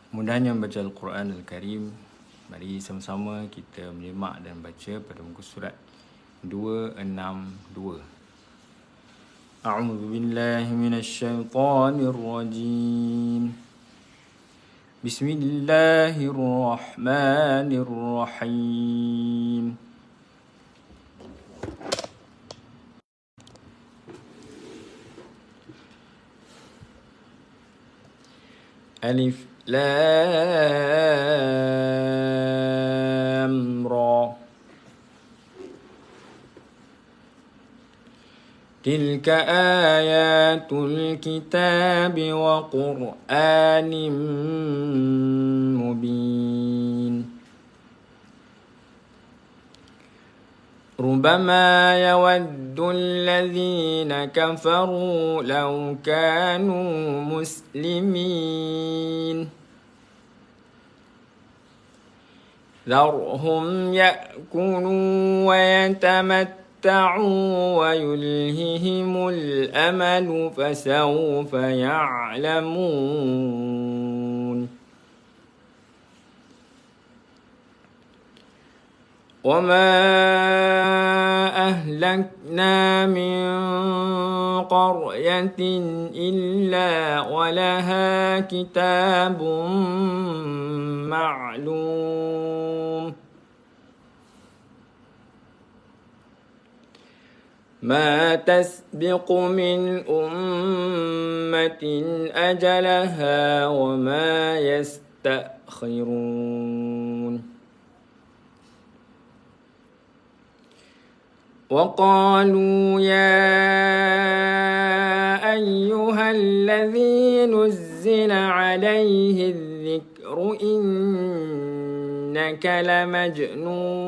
Mudahnya membaca Al-Quran Al-Karim. Mari sama-sama kita menyemak dan baca pada muka surat 262. A'udzu billahi minasy syaithanir rajim. Bismillahirrahmanirrahim. Alif Lam Ra. Tilka ayatul kitabi wa Qur'anim mubin. ربما يود الذين كفروا لو كانوا مسلمين ذرهم يأكلوا ويتمتعوا ويلههم الأمل فسوف يعلمون وما أهلكنا من قرية إلا ولها كتاب معلوم ما تسبق من أمة أجلها وما يستأخرون وقالوا يا أيها الذي نزل عليه الذكر إنك لمجنون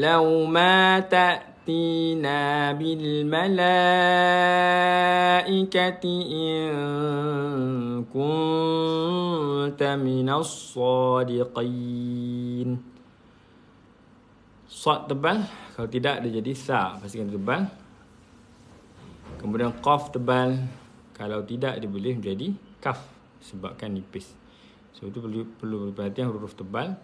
لو ما تأتينا بالملائكة إن كنت من الصادقين. Sad tebal, kalau tidak dia jadi sa, pastikan tebal. Kemudian qaf tebal, kalau tidak dia boleh menjadi kaf sebabkan nipis. So itu perlu perhatian huruf tebal.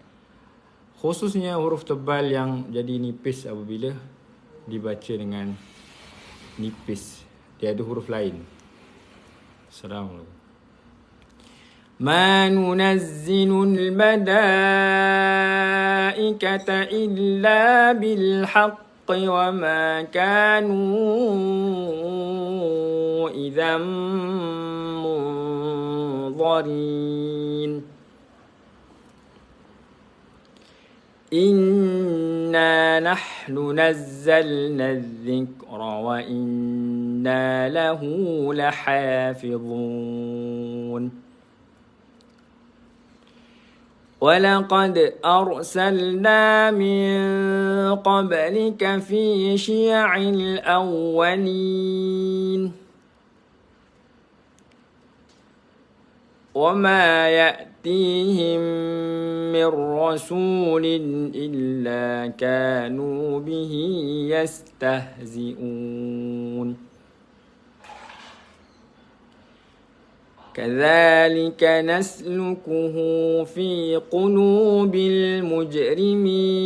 Khususnya huruf tebal yang jadi nipis apabila dibaca dengan nipis. Dia ada huruf lain. Assalamualaikum. ما ننزل الملائكة إلا بالحق وما كانوا إذا منظرين إنا نحن نزلنا الذكر وإنا له لحافظون ولقد أرسلنا من قبلك في شيع الأولين وما يأتيهم من رسول إلا كانوا به يستهزئون كذلك نسلكه في قلوب المجرمين.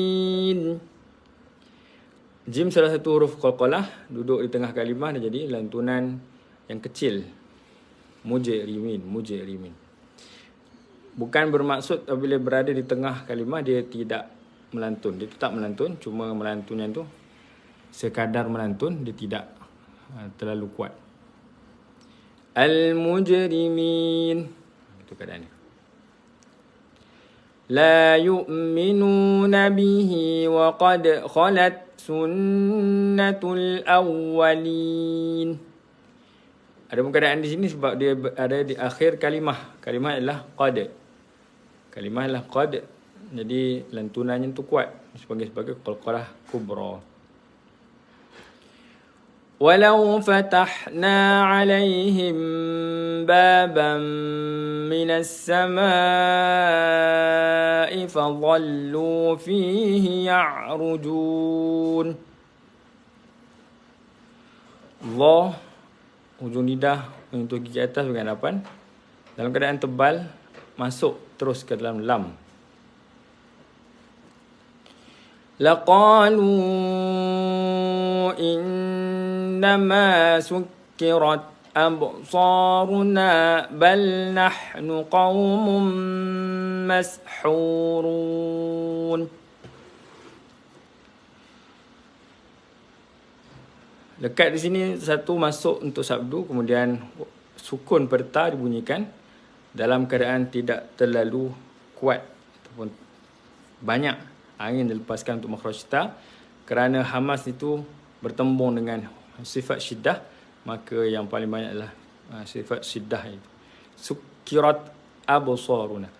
Jim salah satu huruf qalqalah duduk di tengah kalimah dan jadi lantunan yang kecil. Mujrimin. Bukan bermaksud apabila berada di tengah kalimah dia tidak melantun. Dia tetap melantun, cuma melantunnya tu sekadar melantun, dia tidak terlalu kuat. Al-mujrimin, itu keadaannya. La yu'minuna bihi wa qad khalat sunnatul awwalin. Ada keadaan di sini sebab dia ada di akhir kalimah. Kalimah adalah qad. Kalimah adalah qad. Jadi lantunannya tu kuat sebagai qalqalah kubra. ولو فتحنا عليهم بابا من السماء فظلوا فيه يعرجون. Allah hujung lidah menyentuh gigi atas bahagian hadapan. Dalam keadaan tebal, masuk terus ke dalam lam. Laqalu innama sukkirat absaruna bal nahnu qaumun mashhurun. Lekat di sini satu masuk untuk sabdu, kemudian sukun pada ta dibunyikan dalam keadaan tidak terlalu kuat ataupun banyak angin dilepaskan untuk makhraj ta, kerana hamas itu bertembung dengan sifat syiddah, maka yang paling banyak adalah sifat syiddah itu. Sukkirat absaruna.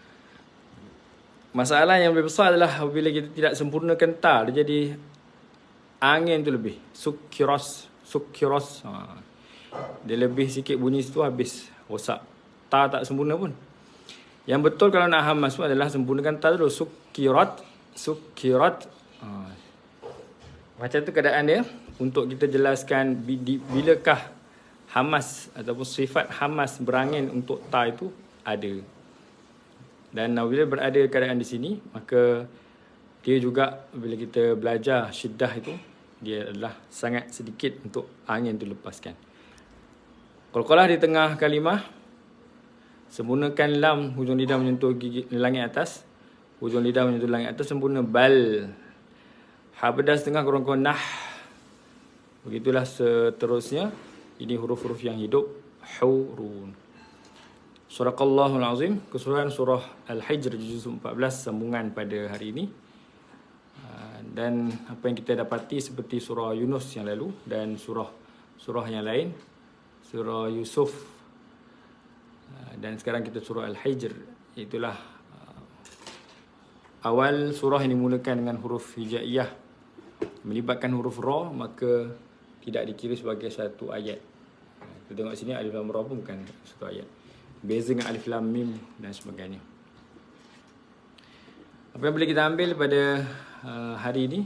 Masalah yang lebih besar adalah apabila kita tidak sempurnakan ta, dia jadi angin tu lebih. Sukkiras. Dia lebih sikit bunyi situ habis rosak. Ta tak sempurna pun. Yang betul kalau nak hamas pun adalah sempurnakan ta dulu. Sukkirat. Macam tu keadaan dia. Untuk kita jelaskan bilakah hamas ataupun sifat hamas berangin untuk ta itu ada. Dan bila berada keadaan di sini, maka dia juga bila kita belajar syiddah itu, dia adalah sangat sedikit untuk angin itu lepaskan. Qalqalah di tengah kalimah, sempurnakan lam, hujung lidah menyentuh gigi langit atas, hujung lidah menyentuh langit atas, sempurna bal. Ha pedas tengah kurang-kurang nah. Begitulah seterusnya. Ini huruf-huruf yang hidup. Hurun. Suraqallahul Azim. Keseluruhan surah Al-Hijr juz 14 sambungan pada hari ini. Dan apa yang kita dapati seperti surah Yunus yang lalu dan surah yang lain, surah Yusuf, dan sekarang kita surah Al-Hijr. Itulah awal surah yang dimulakan dengan huruf hijaiyah, melibatkan huruf ra, maka tidak dikira sebagai satu ayat. Kita tengok sini alif lam ra pun bukan satu ayat. Beza dengan alif lam mim dan sebagainya. Apa yang boleh kita ambil pada hari ini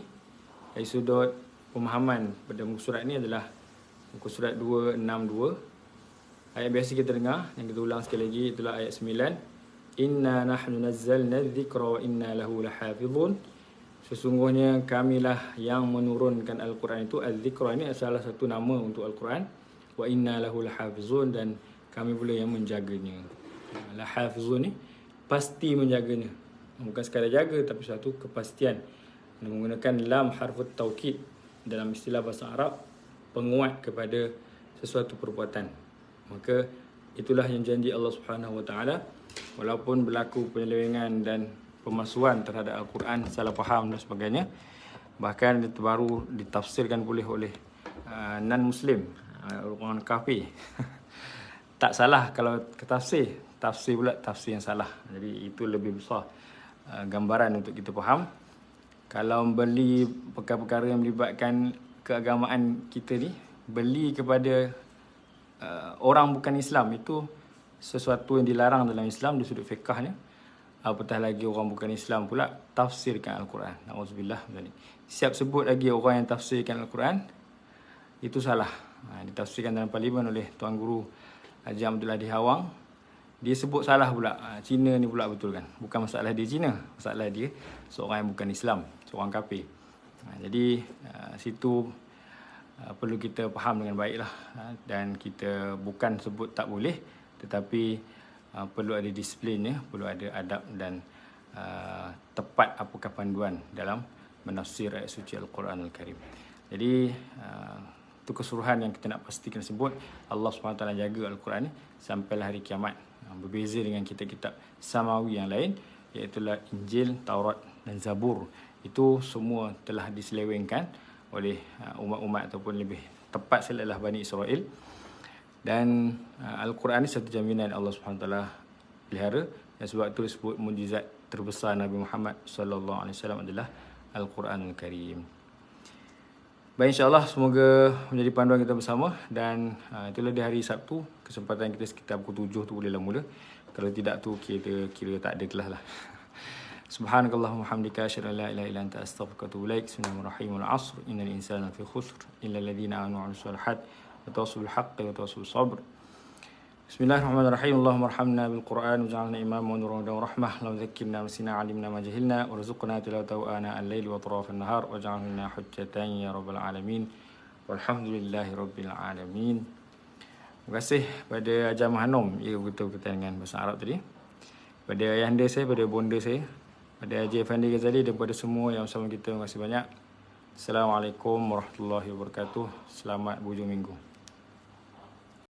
dari sudut pemahaman pada muka surat ini adalah muka surat 262. Ayat biasa kita dengar, yang kita ulang sekali lagi, itulah ayat 9. Inna nahnu nazzalna dzikra wa inna lahu lahafizun. Sesungguhnya kamilah yang menurunkan Al-Quran itu. Az-zikra ini adalah satu nama untuk Al-Quran. Wa inna lahu lahafizun, dan kami pula yang menjaganya. Lahafizun ni pasti menjaganya. Bukan sekadar jaga, tapi satu kepastian. Menggunakan lam harfut taukid dalam istilah bahasa Arab, penguat kepada sesuatu perbuatan. Maka itulah yang janji Allah Subhanahu Wa Taala. Walaupun berlaku penyelewengan dan pemalsuan terhadap Al-Quran, salah faham dan sebagainya, bahkan itu baru ditafsirkan oleh non-Muslim, orang kafir. Tak salah kalau ke tafsir pula tafsir yang salah. Jadi itu lebih besar gambaran untuk kita faham. Kalau beli perkara-perkara yang melibatkan keagamaan kita ni, beli kepada orang bukan Islam, itu sesuatu yang dilarang dalam Islam dari sudut fiqahnya. Apatah lagi orang bukan Islam pula tafsirkan Al-Quran. Na'udzubillah. Siap sebut lagi orang yang tafsirkan Al-Quran, itu salah. Ditafsirkan dalam parlimen oleh Tuan Guru Haji Abdul Hadi Hawang. Dia sebut salah pula. Cina ni pula betul kan. Bukan masalah dia Cina, masalah dia seorang yang bukan Islam, seorang kafir. Jadi situ perlu kita faham dengan baiklah. Dan kita bukan sebut tak boleh, tetapi perlu ada disiplinnya, perlu ada adab dan tepat apakah panduan dalam menafsir ayat suci Al-Quran Al-Karim. Jadi itu keseluruhan yang kita nak pastikan sebut. Allah SWT jaga Al-Quran ni sampailah hari kiamat. Berbeza dengan kitab-kitab samawi yang lain, iaitulah Injil, Taurat dan Zabur. Itu semua telah diselewengkan oleh umat-umat, ataupun lebih tepat adalah Bani Israel. Dan Al-Quran ni satu jaminan Allah SWT pelihara. Dan sebab itu disebut mukjizat terbesar Nabi Muhammad SAW adalah Al-Quran Al-Karim. Baik, insyaAllah semoga menjadi panduan kita bersama. Dan itulah di hari Sabtu, kesempatan kita sekitar pukul 7 tu bolehlah mula. Kalau tidak tu kita kira tak ada kelas lah. Subhanakallahumma hamdika asyhadu an la ilaha illa anta astaghfiruka wa atubu ilaik. Bismillahirrahmanirrahim. Wal 'asr innal insana lafi khusr illa alladhina amanu wa 'amilus solihat wa tawassaw bil haqqi wa tawassaw bis sabr. Bismillahirrahmanirrahim. Allahumma arhamna bil Qur'an waj'alna imaman wa nuran wa rahmah. Allahumma zakkirna ma nasina 'allimna ma jahilna warzuqna tilawatahu ana al-laili wa atrafan nahar waj'alhu lana hujjatan ya rabbal alamin. Walhamdulillahi rabbil alamin. Terima kasih pada Ajam Hanom. Ya, betul-betul dengan bahasa Arab tadi. Pada ayahanda saya, pada bonda saya, pada Haji Effendi Ghazali dan pada semua yang bersama kita. Terima kasih banyak. Assalamualaikum warahmatullahi wabarakatuh. Selamat berhujung minggu.